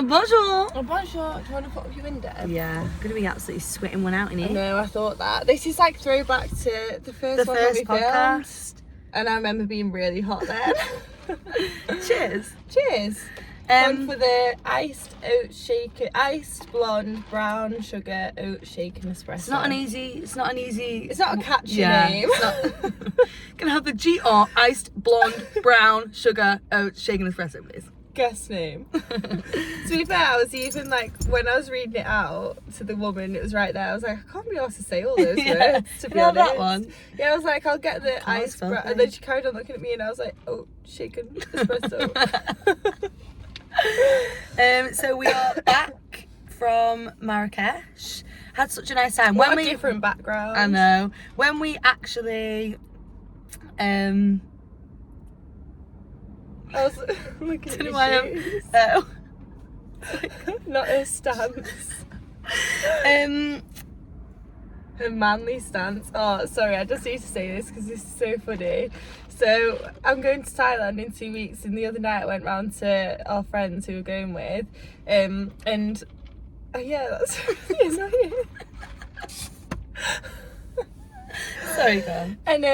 Bonjour. Oh, bonjour. Do you want to put up your window? Yeah, gonna be absolutely sweating one out in here. No, I thought that. This is like throwback to the first one that we filmed. podcast. And I remember being really hot then. Cheers. Cheers. One for the iced blonde brown sugar oat shaken espresso. It's not an easy. It's not a catchy name. It's not. Can I have the GR iced blonde brown sugar oat shaken espresso, please? Guest name. To be fair, I was even like, when I was reading it out to the woman, it was right there. I was like, I can't be asked to say all those words. To be honest, that one. Yeah, I was like, I'll get the iced brown, and then she carried on looking at me, and I was like, oh, shaken espresso. So we are back from Marrakesh. Had such a nice time. What a different background. I know. When we actually I was looking at your shoes. Oh. Not her stance. Her manly stance. Oh, sorry, I just need to say this because this is so funny. So I'm going to Thailand in 2 weeks, and the other night I went round to our friends who we're going with, and yeah, that's really annoying. Sorry, go on. And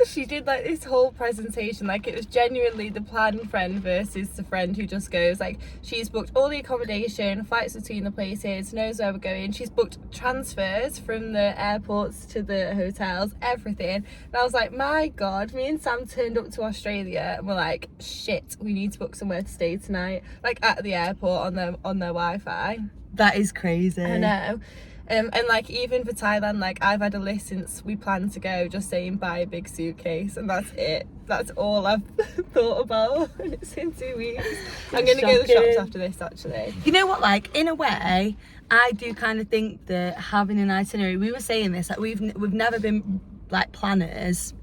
she did like this whole presentation, like it was genuinely the planned friend versus the friend who just goes. Like, she's booked all the accommodation, flights between the places, knows where we're going, she's booked transfers from the airports to the hotels, everything. And I was like, my god, me and Sam turned up to Australia and we're like, shit, we need to book somewhere to stay tonight, like at the airport on their Wi-Fi. That is crazy. I know. And like, even for Thailand, like, I've had a list since we planned to go, just saying buy a big suitcase, and that's it. That's all I've thought about, and it's in 2 weeks. I'm gonna go to the shops after this, actually. You know what, like, in a way, I do kind of think that having an itinerary, we were saying this, like, we've never been like planners.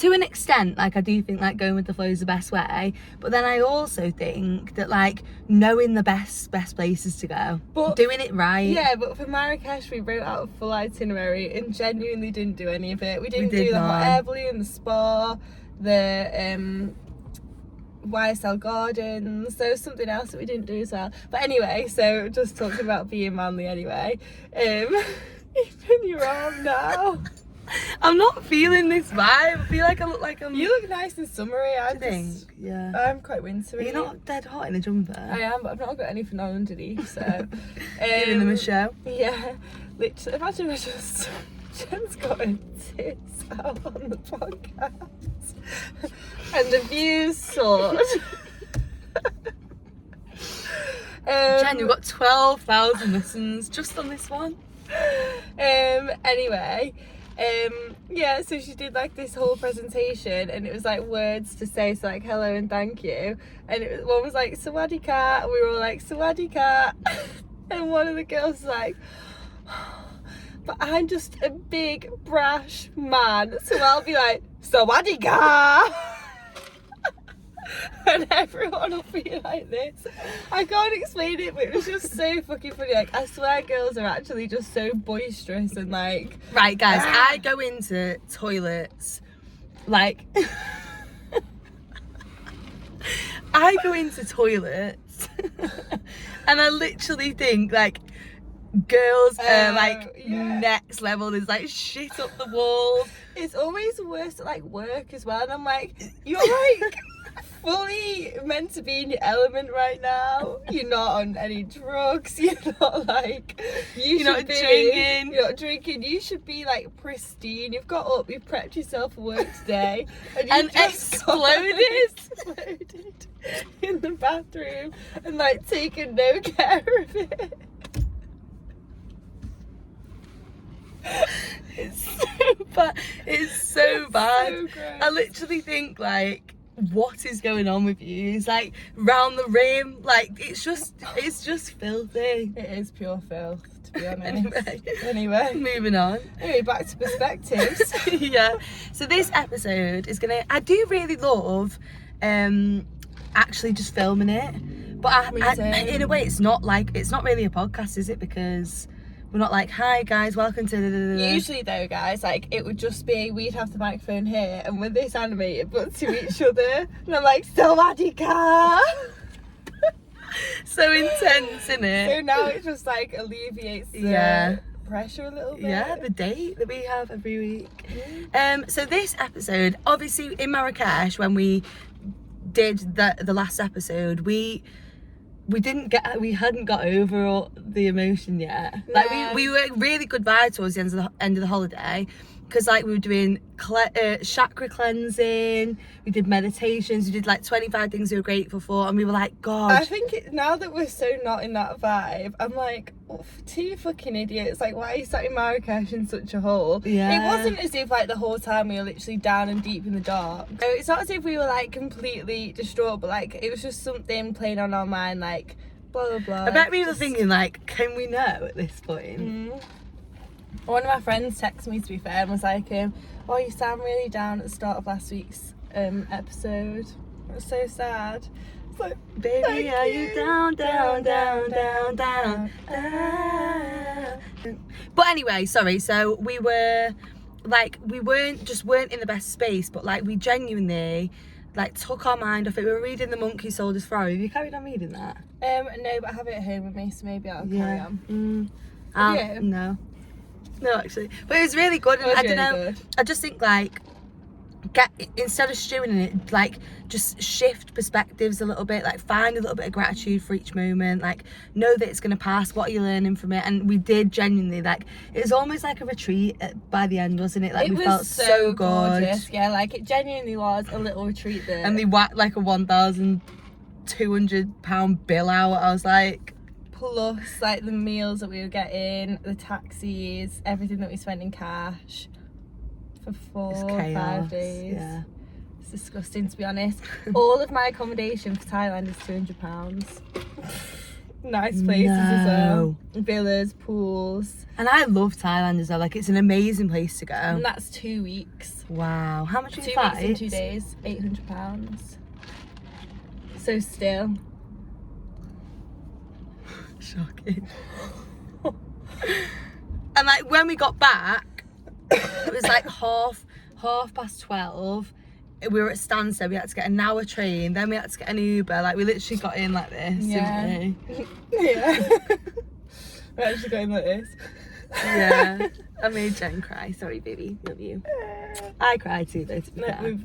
To an extent, like, I do think like going with the flow is the best way, but then I also think that like knowing the best places to go, but doing it right. Yeah, but for Marrakesh we wrote out a full itinerary and genuinely didn't do any of it. We didn't do the hot air balloon, the spa, the YSL Gardens. There was something else that we didn't do as well. But anyway, so just talking about being manly anyway. Even your arm now. I'm not feeling this vibe. I feel like I look like I'm... You look nice and summery. Yeah. I'm quite wintry. You're not dead hot in a jumper. I am, but I've not got anything on underneath, so... Giving them a show. Yeah. Literally, imagine I just... Jen's got her tits out on the podcast. And the views soared. Jen, you've got 12,000 listens just on this one. Anyway... yeah, so she did like this whole presentation, and it was like words to say, so like hello and thank you, and one was like sawadee ka, and we were all like sawadee ka, and one of the girls was like, but I'm just a big brash man, so I'll be like sawadee ka. And everyone will be like this. I can't explain it, but it was just so fucking funny. Like, I swear girls are actually just so boisterous and like... Right, guys, I go into toilets, like... I go into toilets and I literally think, like, girls are, like, next level. There's, like, shit up the walls. It's always worse at, like, work as well. And I'm like, you're, like... fully meant to be in your element right now. You're not on any drugs. You're not like you're not drinking. You're not drinking. You should be like pristine. You've got up. You've prepped yourself for work today, and just exploded in the bathroom and like taken no care of it. It's so bad. It's so bad. So gross. I literally think like, what is going on with you? It's like round the rim, like it's just filthy. It is pure filth, to be honest. Anyway, moving on. Anyway, back to perspectives. Yeah. So this episode is gonna. I do really love, actually just filming it, but in a way it's not really a podcast, is it? Because we're not like, hi guys, welcome to... Usually though, guys, like, it would just be, we'd have the microphone here, and with this animated, but to each other, and I'm like, sawadee ka! So intense, isn't it? So now it just like alleviates the pressure a little bit. Yeah, the date that we have every week. So this episode, obviously in Marrakesh, when we did the last episode, we hadn't got over all the emotion yet. Like No. we were really good vibe towards the end of the holiday, because like we were doing chakra cleansing, we did meditations, we did like 25 things we were grateful for, and we were like, God. I think now that we're so not in that vibe, I'm like, oh, two fucking idiots. Like, why are you sat in Marrakesh in such a hole? Yeah. It wasn't as if like the whole time we were literally down and deep in the dark. So it's not as if we were like completely distraught, but like it was just something playing on our mind, like blah blah blah. I bet we were Just- thinking like, can we know at this point? One of my friends texted me, to be fair, and was like, oh, you sound really down at the start of last week's episode. It was so sad. It's like, Baby, thank are you you. down? But anyway, sorry. So we weren't in the best space, but like we genuinely like took our mind off it. We were reading The Monkey Sold His Ferrari. Have you carried on reading that? No, but I have it at home with me, so maybe I'll carry on. Yeah. No, actually, but it was really good. And It was I don't really know. good. I just think like instead of stewing in it, like just shift perspectives a little bit, like find a little bit of gratitude for each moment, like know that it's gonna pass. What are you learning from it? And we did genuinely, like, it was almost like a retreat by the end, wasn't it? Like, It we was felt so good. gorgeous. Yeah, like it genuinely was a little retreat there. And they whacked like a £1,200 bill out. I was like, plus like the meals that we were getting, the taxis, everything that we spent in cash for it's 4 or 5 chaos. days. Yeah. It's disgusting, to be honest. All of my accommodation for Thailand is £200. Nice places as well. Villas, pools. And I love Thailand as well. Like, it's an amazing place to go. And that's 2 weeks. Wow. How much are 2 your weeks and flights? 2 days, £800. So still. Shocking. And like when we got back, it was like half past 12. We were at Stansted. We had to get an hour train. Then we had to get an Uber. Like we literally got in like this. Yeah. Didn't we? Yeah. We're actually going like this. Yeah. I made Jen cry. Sorry, baby. Love you. I cried too, though. To be fair.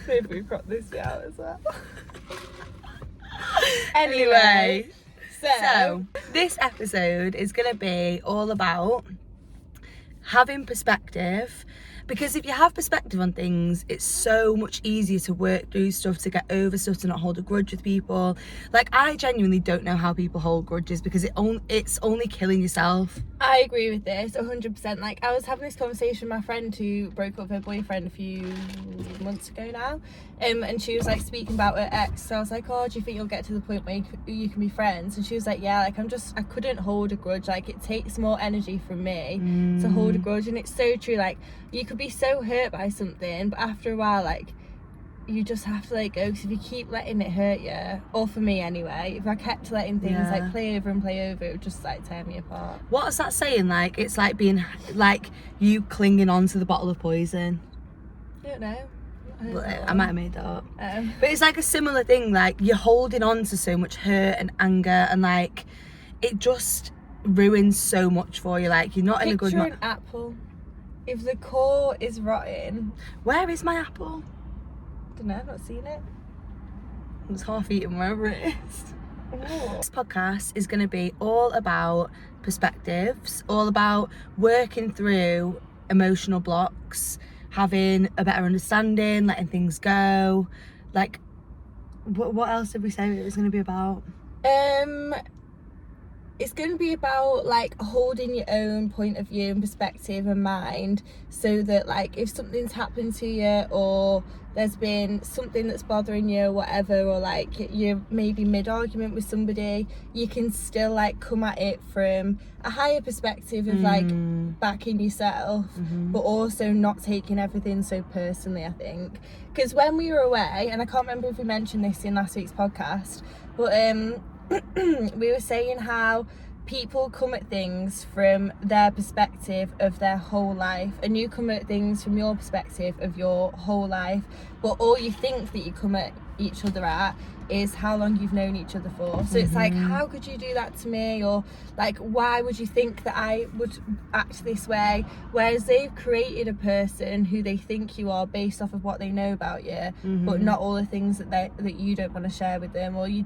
Maybe we cropped this bit out as well. Anyway. So, So, this episode is going to be all about having perspective, because if you have perspective on things, it's so much easier to work through stuff, to get over stuff, to not hold a grudge with people. Like, I genuinely don't know how people hold grudges, because it's only killing yourself. I agree with this 100%. Like, I was having this conversation with my friend who broke up with her boyfriend a few months ago now, and she was like speaking about her ex. So I was like, oh, do you think you'll get to the point where you can be friends? And she was like, yeah, like I couldn't hold a grudge. Like, it takes more energy from me to hold a grudge. And it's so true. Like, you could be so hurt by something, but after a while, like, you just have to let it go, because if you keep letting it hurt you, or for me anyway, if I kept letting things like play over, it would just like tear me apart. What is that saying? Like, it's like being like you clinging on to the bottle of poison. I don't know. I might have made that up. Um, But it's like a similar thing, like you're holding on to so much hurt and anger, and like it just ruins so much for you. Like, you're not in a good Picture an apple. If the core is rotten, Where is my apple? don't know, I've not seen it. It's half eaten wherever it is. Oh. This podcast is going to be all about perspectives, all about working through emotional blocks, having a better understanding, letting things go. Like, what else did we say it was going to be about? It's going to be about like holding your own point of view and perspective and mind, so that like if something's happened to you, or there's been something that's bothering you or whatever, or like you're maybe mid-argument with somebody, you can still like come at it from a higher perspective of like backing yourself, but also not taking everything so personally, I think. Because when we were away, and I can't remember if we mentioned this in last week's podcast, but we were saying how people come at things from their perspective of their whole life, and you come at things from your perspective of your whole life, but all you think that you come at each other at is how long you've known each other for. So it's like, how could you do that to me? Or like, why would you think that I would act this way? Whereas they've created a person who they think you are based off of what they know about you, but not all the things that you don't want to share with them, or you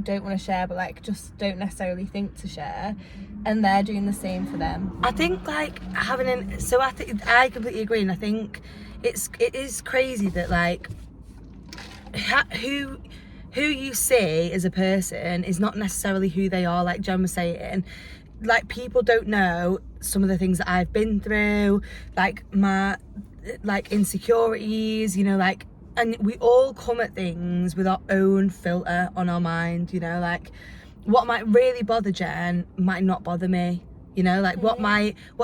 don't want to share, but like just don't necessarily think to share. And they're doing the same for them. I think like I completely agree, and I think it is crazy that like who you see as a person is not necessarily who they are. Like Jen was saying, like people don't know some of the things that I've been through, like my like insecurities, you know, like, and we all come at things with our own filter on our mind, you know, like what might really bother Jen might not bother me, you know, like what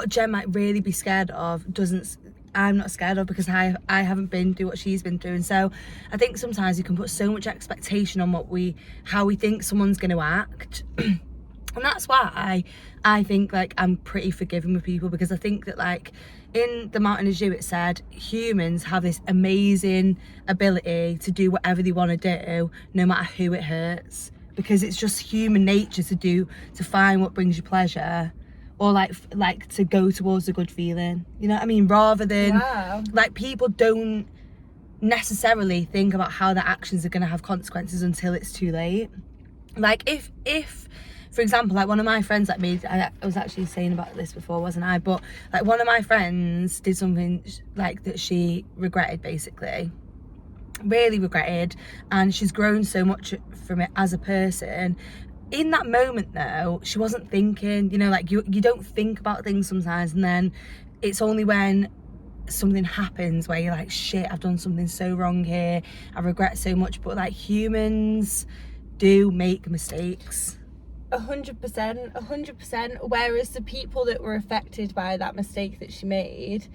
Jen might really be scared of I'm not scared of, because I haven't been through what she's been through. And so I think sometimes you can put so much expectation on how we think someone's going to act. And that's why I think like I'm pretty forgiving with people, because I think that like in The Mountain Is You it said humans have this amazing ability to do whatever they want to do, no matter who it hurts, because it's just human nature to find what brings you pleasure, or like to go towards a good feeling, you know what I mean, rather than like people don't necessarily think about how their actions are going to have consequences until it's too late. Like if for example, like one of my friends, like me, I was actually saying about this before, wasn't I, but like one of my friends did something like that she regretted, basically really regretted, and she's grown so much from it as a person. In that moment though, she wasn't thinking, you know, like you don't think about things sometimes, and then it's only when something happens where you're like, shit, I've done something so wrong here, I regret so much. But like humans do make mistakes. 100%. Whereas the people that were affected by that mistake that she made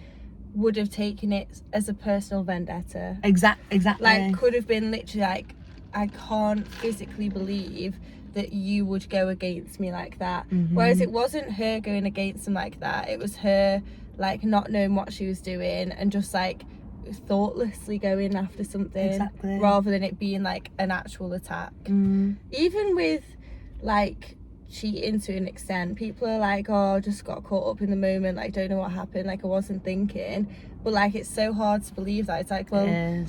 would have taken it as a personal vendetta. Exactly. Like could have been literally like, I can't physically believe that you would go against me like that. Whereas it wasn't her going against him like that, it was her like not knowing what she was doing and just like thoughtlessly going after something, rather than it being like an actual attack. Even with like cheating to an extent, people are like, oh, I just got caught up in the moment, like don't know what happened, like I wasn't thinking. But like it's so hard to believe that. It's like, well,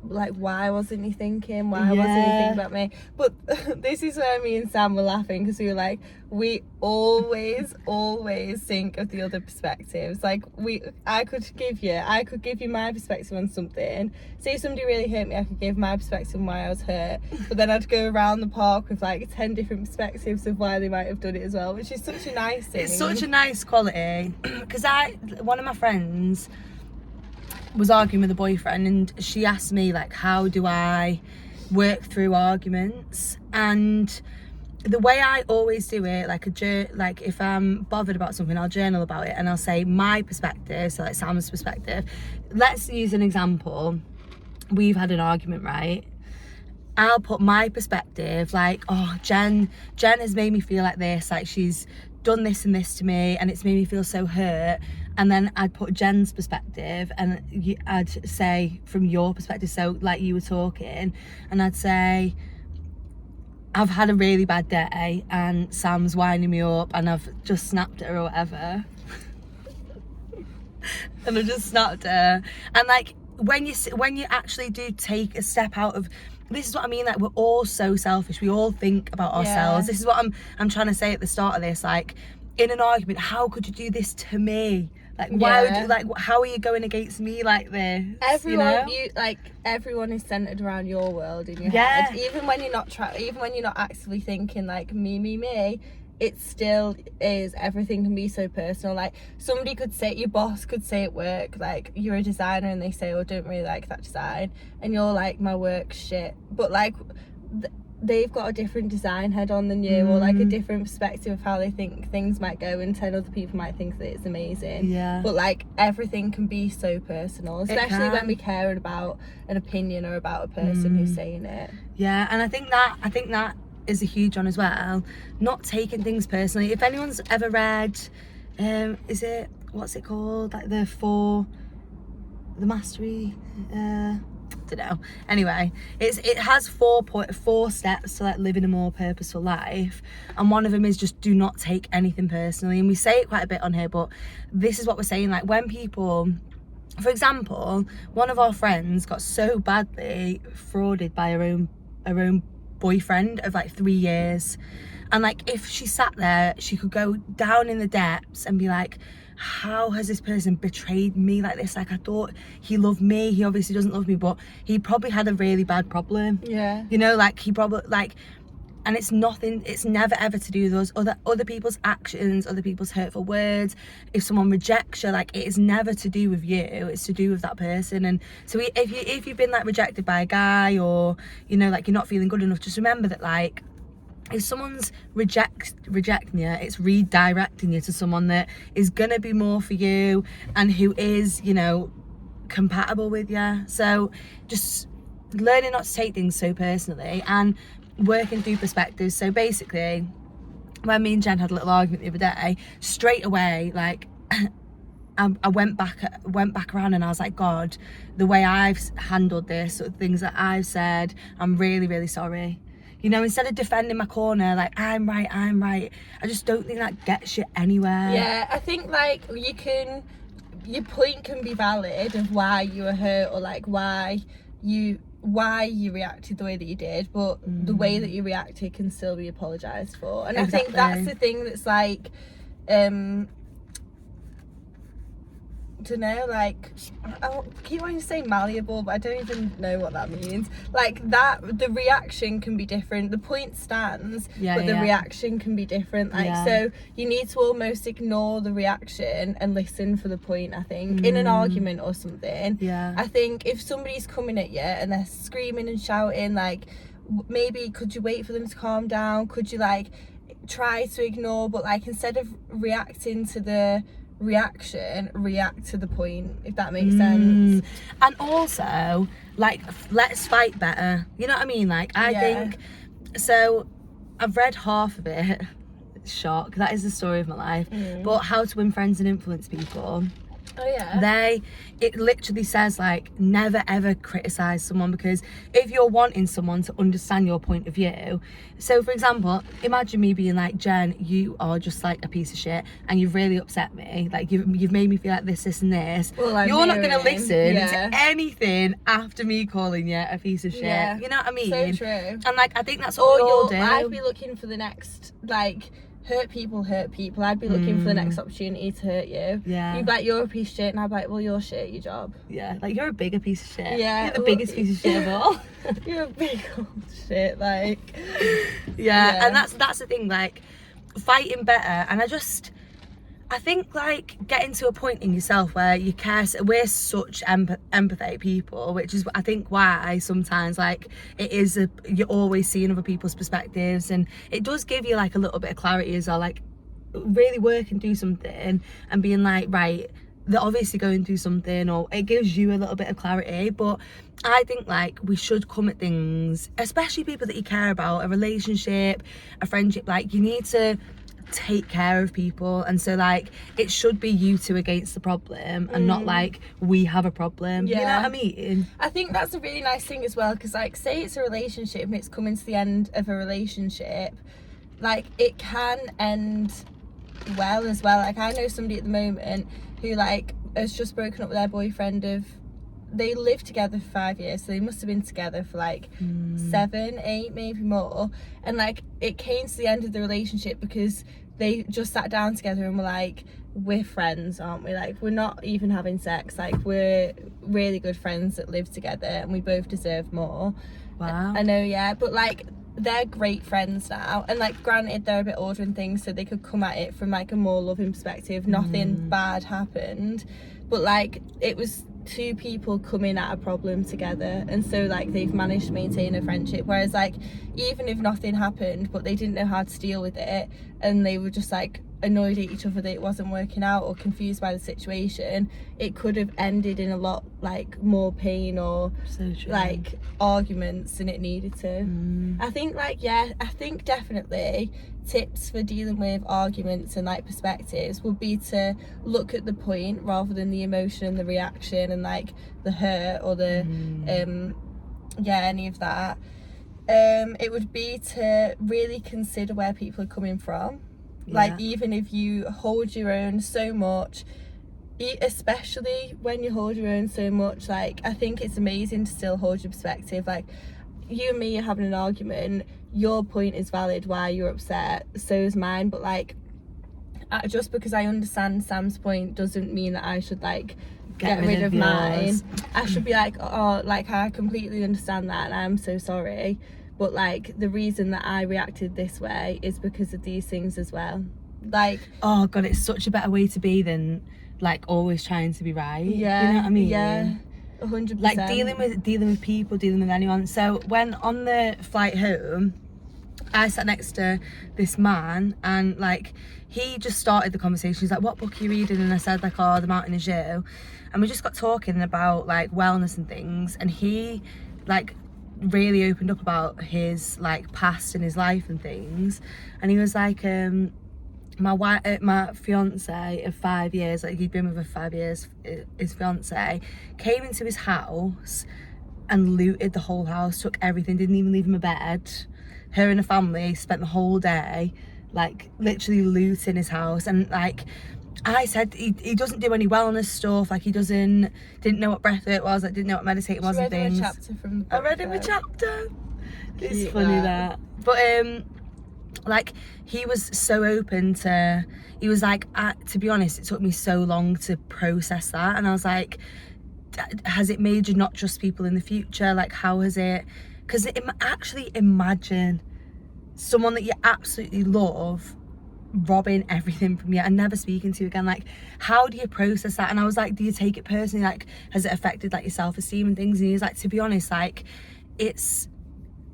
like why wasn't he thinking, why wasn't he thinking about me? But this is where me and Sam were laughing, because we were like, we always think of the other perspectives. Like I could give you my perspective on something. Say somebody really hurt me, I could give my perspective on why I was hurt, but then I'd go around the park with like 10 different perspectives of why they might have done it as well, which is such a nice thing. It's such a nice quality. Because one of my friends was arguing with a boyfriend, and she asked me like, how do I work through arguments? And the way I always do it, like if I'm bothered about something, I'll journal about it and I'll say my perspective, so like Sam's perspective. Let's use an example. We've had an argument, right? I'll put my perspective, like, oh, Jen has made me feel like this, like she's done this and this to me and it's made me feel so hurt. And then I'd put Jen's perspective, and I'd say from your perspective, so like you were talking, and I'd say, I've had a really bad day and Sam's winding me up and I've just snapped at her or whatever. And I just snapped at her. And like when you actually do take a step out of, this is what I mean, like we're all so selfish, we all think about ourselves. This is what I'm trying to say at the start of this, like in an argument, how could you do this to me? Like why would you, like, how are you going against me like this? Everyone, you know? Everyone is centered around your world in your head. Even when you're not actively thinking like me, it still is. Everything can be so personal. Like somebody could say, your boss could say at work, like you're a designer, and they say, oh, I don't really like that design, and you're like, my work's shit. But like they've got a different design head on than you, or like a different perspective of how they think things might go, and 10 other people might think that it's amazing. But like everything can be so personal, especially when we care about an opinion or about a person who's saying it. And I think that is a huge one as well, not taking things personally. If anyone's ever read what's it called, like the mastery, don't know. Anyway, it has four steps to like living a more purposeful life, and one of them is just do not take anything personally. And we say it quite a bit on here, but this is what we're saying. Like when people, for example, one of our friends got so badly frauded by her own boyfriend of like 3 years, and like if she sat there, she could go down in the depths and be like, how has this person betrayed me like this? Like I thought he loved me, he obviously doesn't love me, but he probably had a really bad problem. Yeah. You know, like he probably like, and it's nothing, it's never ever to do with those other people's actions, other people's hurtful words. If someone rejects you, like it is never to do with you, it's to do with that person. And so if you've been like rejected by a guy, or you know, like you're not feeling good enough, just remember that like if someone's rejecting you, it's redirecting you to someone that is gonna be more for you and who is, you know, compatible with you. So just learning not to take things so personally and working through perspectives. So basically, when me and Jen had a little argument the other day, straight away, like I went back around and I was like, God, the way I've handled this, or things that I've said, I'm really, really sorry. You know, instead of defending my corner, like, I'm right, I just don't think that gets you anywhere. Yeah, I think, like, your point can be valid of why you were hurt, or, like, why you reacted the way that you did, but the way that you reacted can still be apologised for. And Exactly. I think that's the thing that's, like, don't know, like, I keep wanting to say malleable, but I don't even know what that means. Like that, the reaction can be different. The point stands, but the reaction can be different. Like, so you need to almost ignore the reaction and listen for the point, I think, in an argument or something. Yeah. I think if somebody's coming at you and they're screaming and shouting, like, maybe could you wait for them to calm down? Could you, like, try to ignore, but, like, instead of reacting to the reaction, react to the point, if that makes sense. And also, like, let's fight better, you know what I mean? Like, I think so. I've read half of it. Shock, that is the story of my life. But How to Win Friends and Influence People. Oh yeah. It literally says, like, never ever criticize someone, because if you're wanting someone to understand your point of view, so for example, imagine me being like, Jen, you are just like a piece of shit and you've really upset me, like you've made me feel like this and this. Well, you're not gonna listen to anything after me calling you a piece of shit. You know what I mean? So true. And like, I think that's what we all do. I'd be looking for the next, like, hurt people. I'd be looking for the next opportunity to hurt you. Yeah. You'd be like, you're a piece of shit, and I'd be like, well, you're shit at your job. Yeah, like, you're a bigger piece of shit. Yeah. You're the biggest piece of shit of all. You're a big old shit, like. Yeah, and that's the thing, like, fighting better. And I think, like, getting to a point in yourself where you care. We're such empathetic people, which is, I think, why sometimes, like, you're always seeing other people's perspectives, and it does give you, like, a little bit of clarity as well, like, really working through something and being like, right, they're obviously going through something, or it gives you a little bit of clarity. But I think, like, we should come at things, especially people that you care about, a relationship, a friendship, like, you need to take care of people. And so, like, it should be you two against the problem, and not like we have a problem. You know what I mean? I think that's a really nice thing as well, because, like, say it's a relationship and it's coming to the end of a relationship, like, it can end well as well. Like, I know somebody at the moment who, like, has just broken up with their boyfriend. They lived together for 5 years, so they must have been together for, like, 7, 8, maybe more. And, like, it came to the end of the relationship because they just sat down together and were like, we're friends, aren't we? Like, we're not even having sex. Like, we're really good friends that live together, and we both deserve more. Wow. I know, yeah. But, like, they're great friends now. And, like, granted, they're a bit older and things, so they could come at it from, like, a more loving perspective. Nothing bad happened. But, like, it was two people coming at a problem together, and so, like, they've managed to maintain a friendship. Whereas, like, even if nothing happened but they didn't know how to deal with it, and they were just, like, annoyed at each other that it wasn't working out or confused by the situation, it could have ended in a lot like more pain or So true. like arguments than it needed to. I think definitely tips for dealing with arguments and like perspectives would be to look at the point rather than the emotion and the reaction and like the hurt or the any of that. It would be to really consider where people are coming from. Like, even if you hold your own so much, especially when you hold your own so much, like, I think it's amazing to still hold your perspective. Like, you and me are having an argument, your point is valid why you're upset, so is mine, but like, just because I understand Sam's point doesn't mean that I should like get rid of mine. I should be like, oh, like, I completely understand that and I'm so sorry, but like, the reason that I reacted this way is because of these things as well. Like, oh god, it's such a better way to be than like always trying to be right. Yeah, you know what I mean? Yeah, 100%. Like dealing with people, dealing with anyone. So when on the flight home, I sat next to this man and like he just started the conversation. He's like, what book are you reading? And I said like, oh, The Mountain Is You. And we just got talking about like wellness and things, and he like really opened up about his like past and his life and things. And he was like, my fiance of 5 years, like he'd been with her 5 years, his fiance came into his house and looted the whole house, took everything, didn't even leave him a bed. Her and her family spent the whole day like literally looting his house. And like I said, he doesn't do any wellness stuff, like he didn't know what breathwork was, like didn't know what meditating was and things. I read him a chapter from the book. I read him a chapter. It's Cute, funny that. But like he was so open to, he was like, to be honest, it took me so long to process that. And I was like, has it made you not trust people in the future? Like, how has it, because actually imagine someone that you absolutely love robbing everything from you and never speaking to you again. Like, how do you process that? And I was like, do you take it personally? Like, has it affected like your self-esteem and things? And he was like, to be honest, like, it's,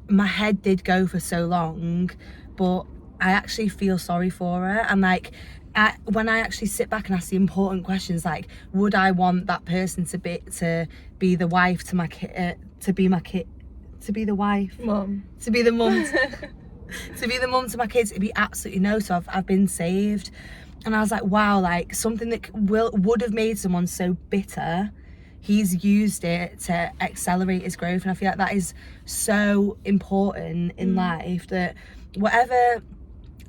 my head did go for so long, but I actually feel sorry for her. And like, when I actually sit back and ask the important questions, like, would I want that person to be the wife to my kid, to be the wife, mum, to be the mum, to be the mum to my kids? It'd be absolutely no. So I've been saved. And I was like, wow, like something that would have made someone so bitter, he's used it to accelerate his growth. And I feel like that is so important in life, that whatever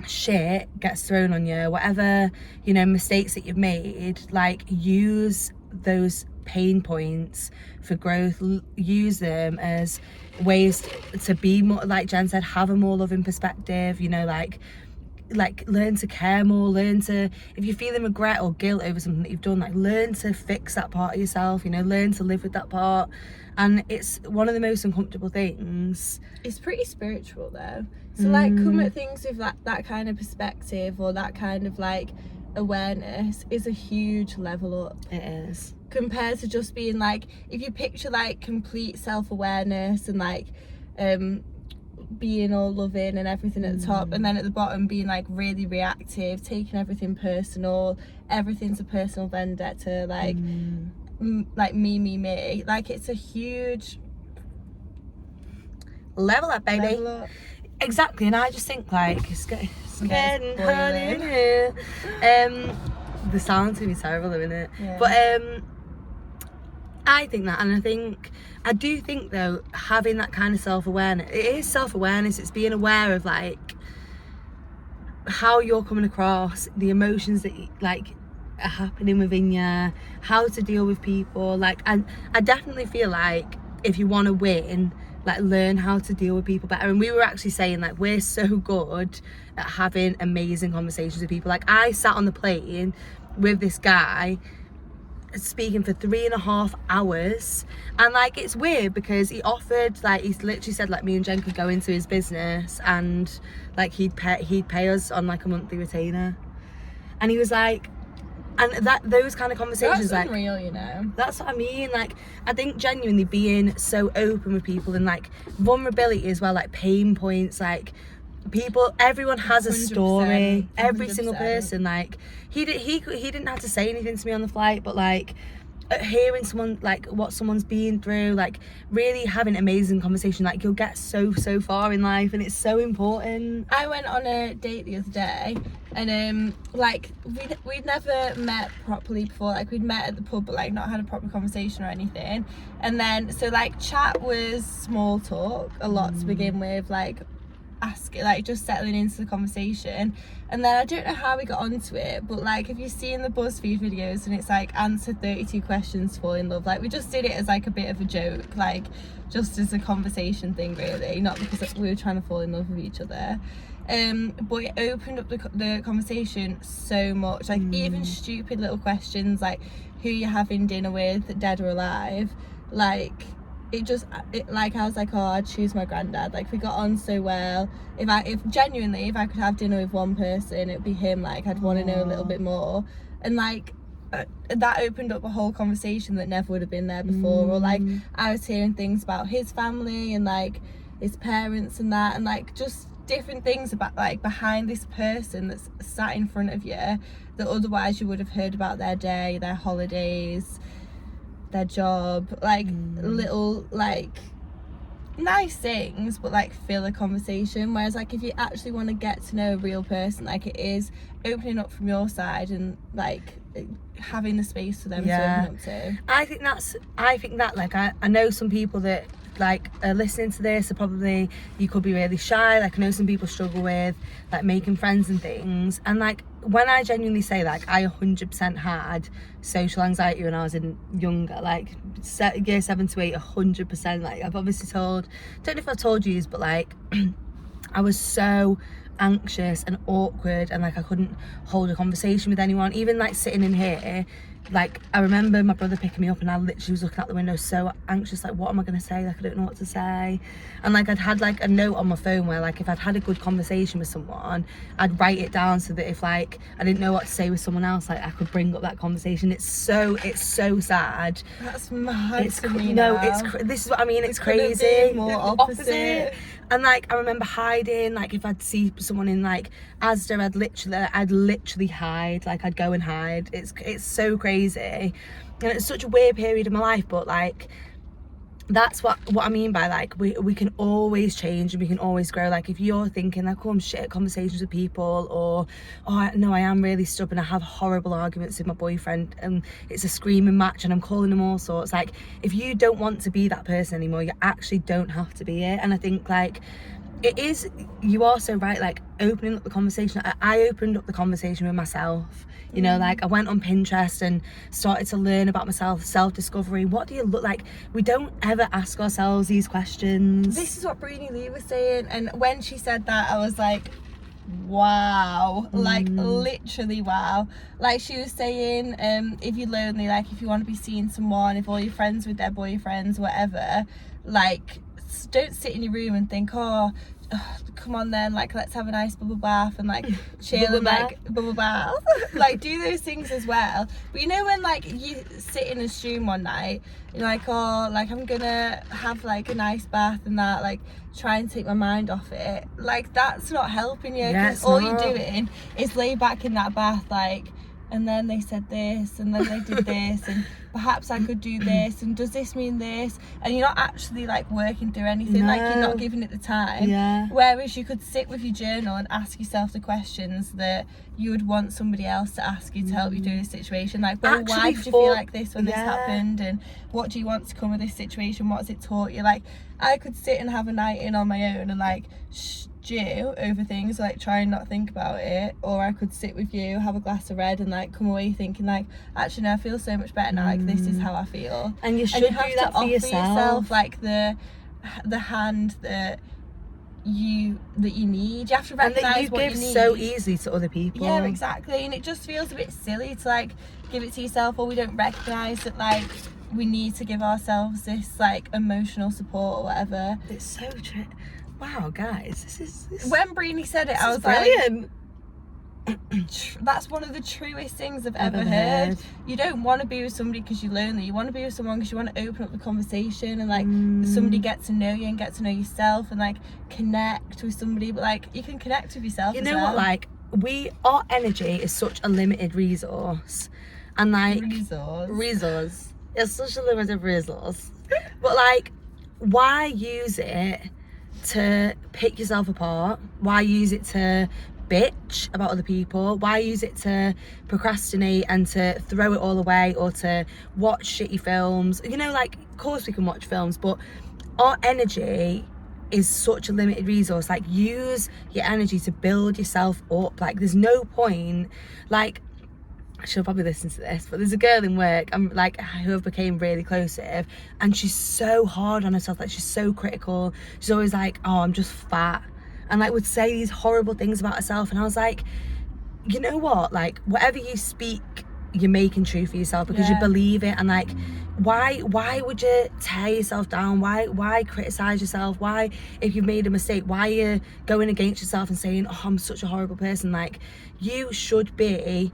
shit gets thrown on you, whatever, you know, mistakes that you've made, like, use those pain points for growth. Use them as ways to be more, like Jen said, have a more loving perspective, you know, like learn to care more, learn to, if you're feeling regret or guilt over something that you've done, like learn to fix that part of yourself, you know, learn to live with that part. And it's one of the most uncomfortable things. It's pretty spiritual though, so like come at things with that kind of perspective, or that kind of like awareness is a huge level up. It is, compared to just being like, if you picture like complete self-awareness and like being all loving and everything at the top, and then at the bottom being like really reactive, taking everything personal, everything's a personal vendetta, like like me, like it's a huge level up, baby. level up. Exactly. And I just think like it's getting hot in here. The sound's gonna be terrible, isn't it? Yeah. But I think that, and I do think though, having that kind of self-awareness, it is self-awareness, it's being aware of like how you're coming across, the emotions that like are happening within you, how to deal with people. Like, and I definitely feel like if you want to win, like learn how to deal with people better. And we were actually saying like we're so good at having amazing conversations with people. Like, I sat on the plane with this guy speaking for 3.5 hours, and like it's weird because he offered, like he's literally said like me and Jen could go into his business and like he'd pay us on like a monthly retainer. And he was like, and those kind of conversations, that's like unreal, you know. That's what I mean. Like, I think genuinely being so open with people, and like vulnerability as well, like pain points, like everyone has a 100%, story. Every single 100%. person, like he didn't have to say anything to me on the flight, but like hearing someone, like what someone's been through, like really having amazing conversation, like you'll get so far in life, and it's so important. I went on a date the other day, and like we'd never met properly before. Like we'd met at the pub, but like not had a proper conversation or anything. And then so like chat was small talk a lot to begin with, like asking, like just settling into the conversation. And then I don't know how we got onto it, but like if you've seen the BuzzFeed videos and it's like answer 32 questions to fall in love, like we just did it as like a bit of a joke, like just as a conversation thing really, not because we were trying to fall in love with each other. But it opened up the conversation so much, like even stupid little questions like who you're having dinner with, dead or alive, like like I was like, oh, I'd choose my granddad. Like we got on so well. If I could have dinner with one person, it'd be him. Like I'd want to know a little bit more, and like that opened up a whole conversation that never would have been there before. Or like I was hearing things about his family and like his parents and that, and like just different things about like behind this person that's sat in front of you that otherwise you would have heard about their day, their holidays, their job, like little like nice things, but like fill a conversation. Whereas like if you actually want to get to know a real person, like it is opening up from your side and like having the space for them to open up to. I think that like I know some people that like are listening to this are probably, you could be really shy. Like I know some people struggle with like making friends and things, and like when I genuinely say like I 100% had social anxiety when I was younger, like year 7 to 8, 100%. Like I've obviously don't know if I've told you, but like I was so anxious and awkward, and like I couldn't hold a conversation with anyone, even like sitting in here. Like I remember my brother picking me up and I literally was looking out the window so anxious, like what am I gonna say, like I don't know what to say. And like I'd had like a note on my phone where like if I'd had a good conversation with someone, I'd write it down so that if like I didn't know what to say with someone else, like I could bring up that conversation. It's so sad. That's mad. This is what I mean, it's crazy. More opposite. And like I remember hiding, like if I'd see someone in like Asda, I'd literally hide, like I'd go and hide. It's so crazy, and it's such a weird period of my life, but like that's what I mean by like we can always change and we can always grow. Like if you're thinking like, oh, I'm shit at conversations with people, or oh no, I am really stubborn, I have horrible arguments with my boyfriend and it's a screaming match and I'm calling him all sorts, like if you don't want to be that person anymore, you actually don't have to be it. And I think like it is, you are so right, like opening up the conversation. I opened up the conversation with myself, you know, like I went on Pinterest and started to learn about myself, self-discovery. What do you look like? We don't ever ask ourselves these questions. This is what Breenie Lee was saying, and when she said that I was like, wow, like literally wow. Like she was saying, if you're lonely, like if you want to be seeing someone, if all your friends with their boyfriends, whatever, like don't sit in your room and think, oh, come on then, like let's have a nice bubble bath and like chill and like bubble bath. Like do those things as well. But you know when like you sit in a stream one night, you're like, oh, like I'm gonna have like a nice bath and that, like try and take my mind off it. Like that's not helping you, because all you're doing is lay back in that bath like, and then they said this and then they did this and perhaps I could do this, and does this mean this, and you're not actually like working through anything. Like you're not giving it the time. Whereas you could sit with your journal and ask yourself the questions that you would want somebody else to ask you to help you through this situation. Like, well, why did you feel like this when this happened, and what do you want to come of this situation, what's it taught you? Like I could sit and have a night in on my own and like stew over things, like try and not think about it, or I could sit with you, have a glass of red and like come away thinking like, actually no, I feel so much better now, like this is how I feel. And you should do that for yourself, like the hand that you need. You have to recognise what you need. You give so easily to other people. Yeah, exactly. And it just feels a bit silly to like give it to yourself, or we don't recognise that like we need to give ourselves this like emotional support or whatever. It's so true. Wow, guys, this is when Breenie said it, I was brilliant. like, That's one of the truest things I've ever heard. You don't want to be with somebody because you're lonely. You want to be with someone because you want to open up the conversation and like somebody get to know you and get to know yourself and like connect with somebody. But like you can connect with yourself. You as know well. what? Like our energy is such a limited resource, and like resource. It's such a limited resource. But like, why use it to pick yourself apart? Why use it to bitch about other people? Why use it to procrastinate and to throw it all away, or to watch shitty films? You know, like, of course we can watch films, but our energy is such a limited resource. Like, use your energy to build yourself up. Like, there's no point, like, she'll probably listen to this, but there's a girl in work who I've became really close with, and she's so hard on herself. Like, she's so critical. She's always like, oh, I'm just fat, and like would say these horrible things about herself. And I was like, you know what, like, whatever you speak, you're making true for yourself, because you believe it. And like, why would you tear yourself down? Why criticize yourself? Why, if you've made a mistake, why are you going against yourself and saying, oh, I'm such a horrible person? Like, you should be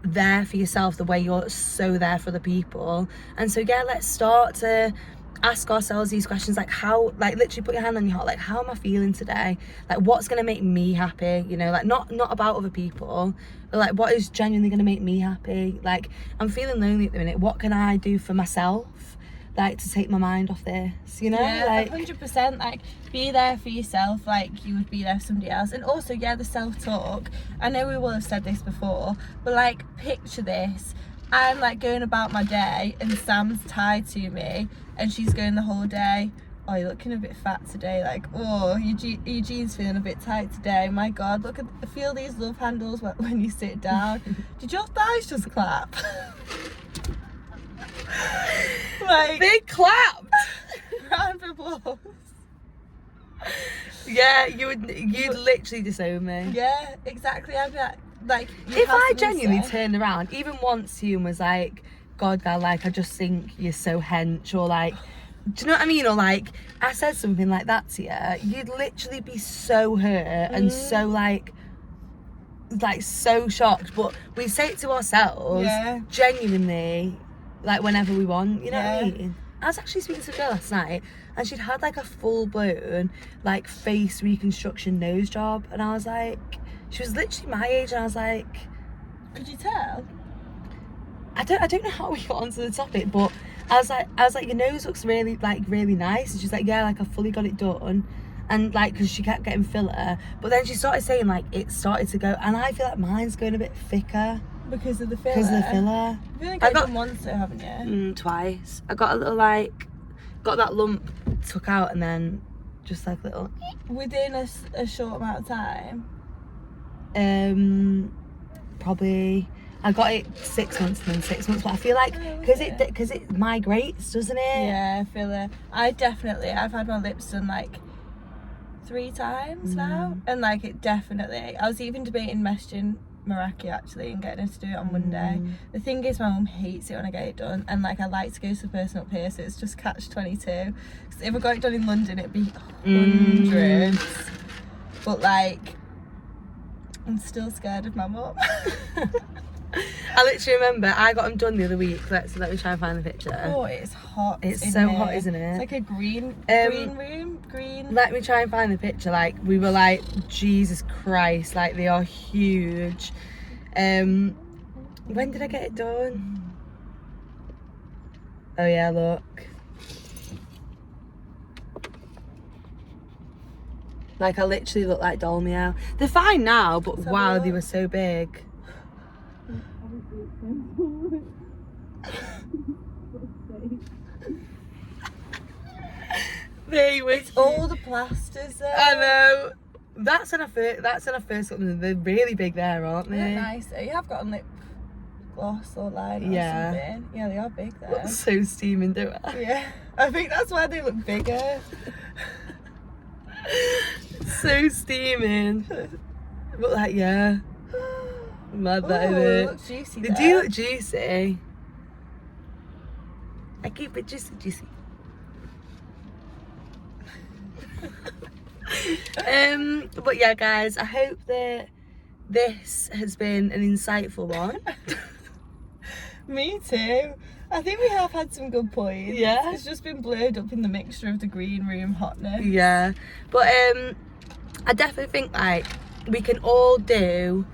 there for yourself the way you're so there for the people. And so yeah, let's start to ask ourselves these questions, like, how, like, literally put your hand on your heart, like, how am I feeling today? Like, what's gonna make me happy? You know, like, not about other people, but like, what is genuinely gonna make me happy? Like, I'm feeling lonely at the minute, what can I do for myself, like, to take my mind off this, you know? Yeah, like 100%. Like, be there for yourself like you would be there for somebody else. And also, yeah, the self-talk, I know we will have said this before, but like, picture this. I'm like going about my day and Sam's tied to me and she's going the whole day, oh, you're looking a bit fat today, like, oh, your jeans feeling a bit tight today, my god, feel these love handles when you sit down. Did your thighs just clap? Like, they clapped. round of applause. Yeah, you'd literally disown me. Yeah, exactly. I'd be like if I genuinely turned around even once to you and was like, God, girl, like, I just think you're so hench, or like, do you know what I mean? Or like, I said something like that to you, you'd literally be so hurt and so like so shocked. But we say it to ourselves, genuinely, like, whenever we want, you know what I mean? I was actually speaking to a girl last night and she'd had like a full blown like face reconstruction nose job, and I was like, she was literally my age, and I was like, could you tell? I don't know how we got onto the topic, but I was like, your nose looks really nice. And she's like, yeah, like, I fully got it done. And like, because she kept getting filler, but then she started saying like it started to go, and I feel like mine's going a bit thicker because of the filler. You've only got them once, though, haven't you? Twice. I got a little, like, got that lump took out, and then just like little within a short amount of time. Probably I got it 6 months, and then 6 months, but I feel like because it migrates, doesn't it? Yeah, filler. I've had my lips done like 3 times now, and like, it definitely, I was even debating messaging Maraki actually and getting her to do it on Monday. The thing is, my mum hates it when I get it done, and like, I like to go to the person up here, so it's just catch-22. So if I got it done in London, it'd be hundreds. But like, I'm still scared of my mum. I literally remember I got them done the other week. Let me try and find the picture. Oh, it's hot. It's so hot, isn't it? It's like a green room. Let me try and find the picture. Like, we were like, Jesus Christ, like, they are huge. When did I get it done? Oh yeah, look. Like, I literally look like Doll Meow. They're fine now, but wow, they were so big. They were. It's all the plasters there. I know. That's when I first got them. They're really big there, aren't they? They're nice. You have got a lip gloss or liner or something. Yeah, they are big there. Look so steaming, don't I? Yeah, I think that's why they look bigger. So steaming. But like, yeah. Mad that, Ooh, it looks juicy. They do look juicy. I keep it juicy. But yeah, guys, I hope that this has been an insightful one. Me too. I think we have had some good points. Yeah. It's just been blurred up in the mixture of the green room hotness. Yeah, but I definitely think like we can all become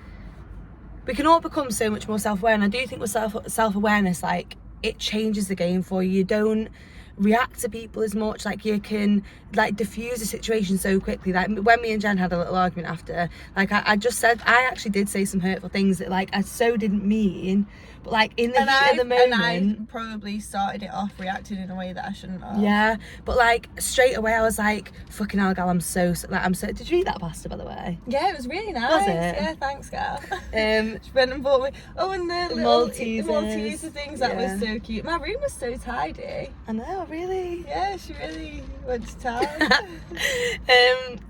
so much more self-aware, and I do think with self-awareness, like, it changes the game for you. You don't react to people as much, like, you can like diffuse a situation so quickly. Like when me and Jen had a little argument after, like I just said, I actually did say some hurtful things that like I so didn't mean, but like in the heat of the moment, and I probably started it off reacting in a way that I shouldn't have. Yeah, but like straight away I was like, fucking hell, gal, I'm so did you eat that pasta, by the way? Yeah, it was really nice. Was it? Yeah, thanks, gal. She went and bought me, and the little Malteser things, that was so cute. My room was so tidy. I know, really. Yeah, she really went to town.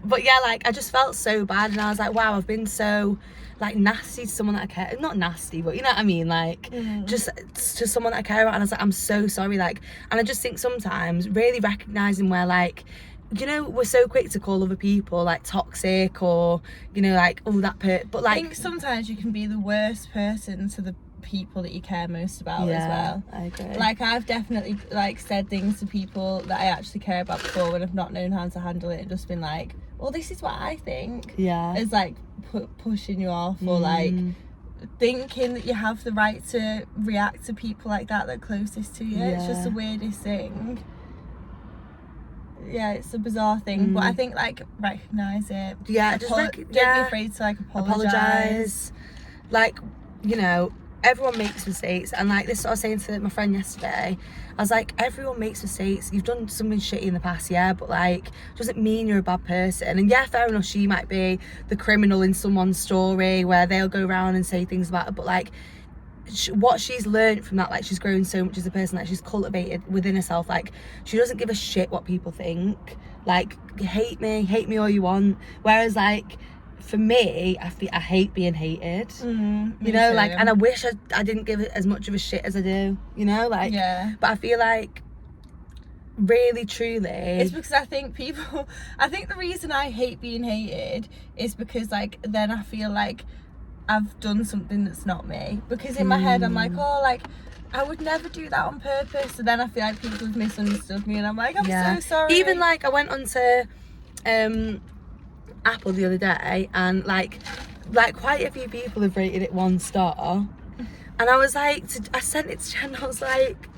But yeah, like I just felt so bad, and I was like, wow, I've been so like nasty to someone that I care, not nasty, but you know what I mean, like just to someone that I care about. And I was like, I'm so sorry, like. And I just think sometimes really recognizing where, like, you know, we're so quick to call other people like toxic, or you know, like, oh, but like, I think sometimes you can be the worst person to the people that you care most about as well. I agree. Like I've definitely like said things to people that I actually care about before when I've not known how to handle it, and just been like, well, this is what I think. Yeah. It's like pushing you off, or like thinking that you have the right to react to people like that are closest to you. It's just the weirdest thing. Yeah, it's a bizarre thing, but I think like recognise it. Yeah, don't be afraid to like apologise. Like, you know, everyone makes mistakes, and like this is what I was saying to my friend yesterday. I was like, everyone makes mistakes. You've done something shitty in the past, yeah, but like doesn't mean you're a bad person. And yeah, fair enough, she might be the criminal in someone's story where they'll go around and say things about her, but like what she's learned from that, like she's grown so much as a person, like she's cultivated within herself, like she doesn't give a shit what people think. Like, hate me all you want. Whereas like for me, I hate being hated. You know, like, and I wish I didn't give it as much of a shit as I do, you know, like, but I feel like really truly it's because I think the reason I hate being hated is because like then I feel like I've done something that's not me, because in my head I'm like, oh, like I would never do that on purpose, and then I feel like people have misunderstood me, and I'm like, I'm so sorry. Even like I went onto Apple the other day, and like quite a few people have rated it 1 star, and I was like, I sent it to Jen, I was like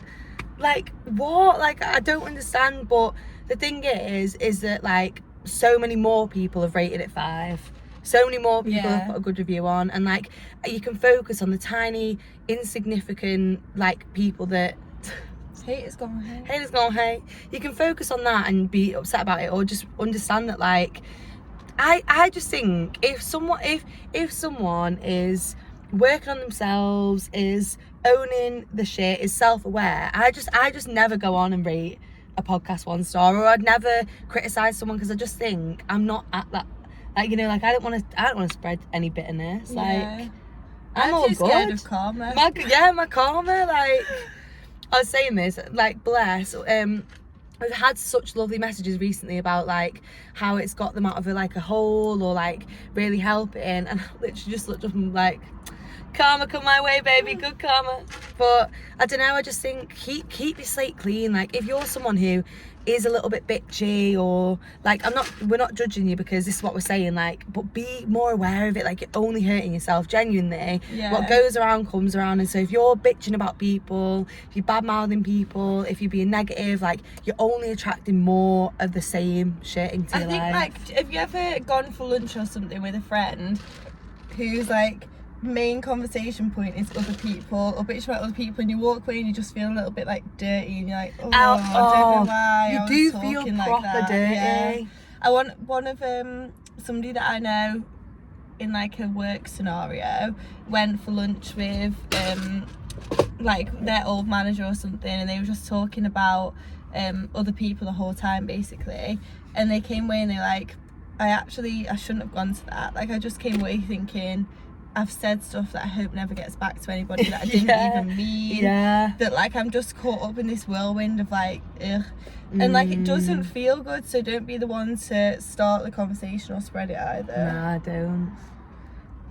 what, like I don't understand. But the thing is that like so many more people have rated it 5. So many more people have put a good review on, and like you can focus on the tiny insignificant like people that haters gonna hate. You can focus on that and be upset about it, or just understand that like I just think if someone is working on themselves, is owning the shit, is self-aware, I just never go on and rate a podcast 1 star, or I'd never criticize someone, because I just think I'm not at that, like, you know, like I don't want to spread any bitterness. Like I'm all too good. scared of karma. My karma, like I was saying this, like bless, I've had such lovely messages recently about like how it's got them out of a hole, or like really helping, and I literally just looked up and like, karma come my way, baby, good karma. But I don't know, I just think keep your slate clean. Like if you're someone who is a little bit bitchy, or like we're not judging you, because this is what we're saying, like, but be more aware of it. Like you're only hurting yourself, genuinely. What goes around comes around, and so if you're bitching about people, if you're bad mouthing people, if you're being negative, like you're only attracting more of the same shit into your life. I think like, have you ever gone for lunch or something with a friend who's like main conversation point is other people, or bitch about other people, and you walk away and you just feel a little bit like dirty, and you're like, I don't know why you do feel proper like dirty. I want one of somebody that I know in like a work scenario went for lunch with like their old manager or something, and they were just talking about other people the whole time basically, and they came away and they're like, I shouldn't have gone to that. Like I just came away thinking, I've said stuff that I hope never gets back to anybody that I didn't even mean. That like I'm just caught up in this whirlwind of like, ugh. And like it doesn't feel good, so don't be the one to start the conversation or spread it either. Nah, don't.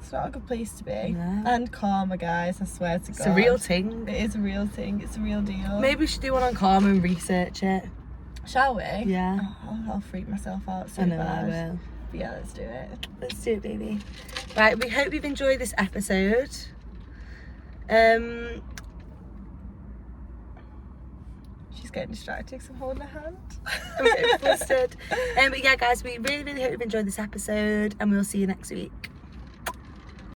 It's not a good place to be. No. And karma, guys, I swear to God. It's a real thing. It is a real thing. It's a real deal. Maybe we should do one on karma and research it. Shall we? Yeah. Oh, I'll freak myself out so I know bad. I will. But yeah, let's do it. Let's do it, baby. Right, we hope you've enjoyed this episode. She's getting distracted because I'm holding her hand. I'm getting flustered. But yeah, guys, we really, really hope you've enjoyed this episode, and we'll see you next week.